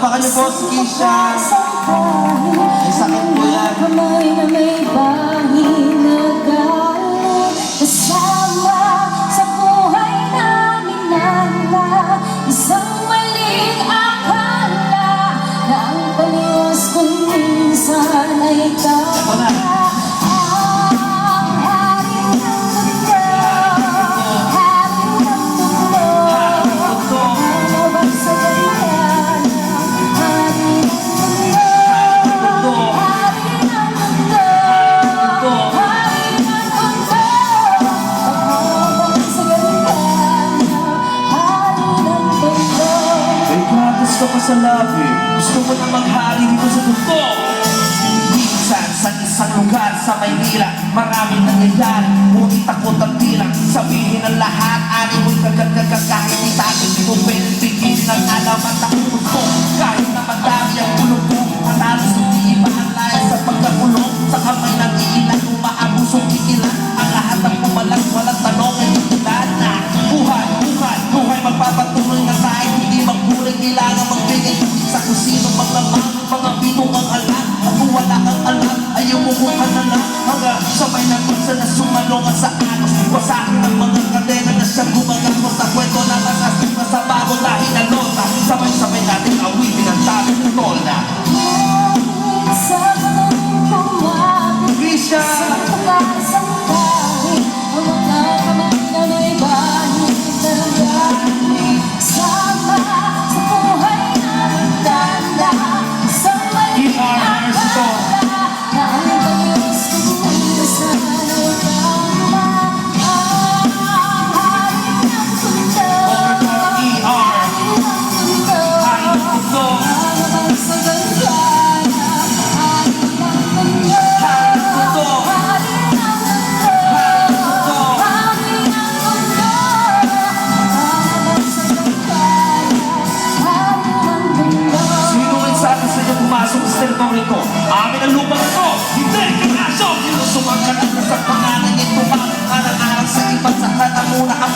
Palakpakan niyo po si Keisha. May sakit po yan. Kamay na may bahid na galing kasama sa buhay namin nala. Isang maling akala na ang paliwas kung minsan ay ikaw na. Ang hari ng mundo, hari ng mundo, lumabas sa ganyan. Hari ng mundo, hari ng mundo, hari ng mundo, lumabas sa ganyan. Hari ng mundo. Ikaw gusto ko sa labi. Gusto mo na maghari dito sa mundo. Minsan sa isang lugar sa Maynila, maraming nangyayari, ngunit takot ang bilang. Sabihin ang lahat, ani mo'y kagagagag. Kahit di tayo di mo pwedeng bigilin ang alam at ang gusto. Kahit na madami ang bulong mo, at halos hindi iba ang lahat sa pagkakulong. Sa kamay ng iilan, umaabusong iilan. Ang lahat ng pumalag, walang tanong ay ilan na. Buhay, buhay, buhay, magpapatuloy na tayo. Hindi magkulay, kailangan magbigay sa kusino, maglamang, mga bitong ang alam. At kung wala kang alam, ayaw mo kung ka na lang. Hanggang sabay na minsan na sumalungan sa anos. Wasakin ang mga kadena na siyang gumagawa sa kwento na nakasima sa bagong lahi na nota. Sabay-sabay natin awitin ang tabi ng tolda. Sa malaming pumapit Keisha! sa pag-asang tahi, ang mga kamay na may bahid na galing sama sa buhay namin tanda. Sa maling akala na ang paliwas kung minsan ay ikaw na. Ang hari ng mundo, hari ng mundo, Hari ng mundo. lumabas sa ganyan. Hari ng mundo, Hari ng mundo. hari ng mundo, hari ng mundo, lumabas sa ganyan. Hari ng mundo. Sino rin sa atin sa inyo pumasok sa teritoryo ko? Amin ang lupa ito! Hindi kinasok! Sinusumang ka na sa pangalan ito, araw-araw sa iba't sa muna ang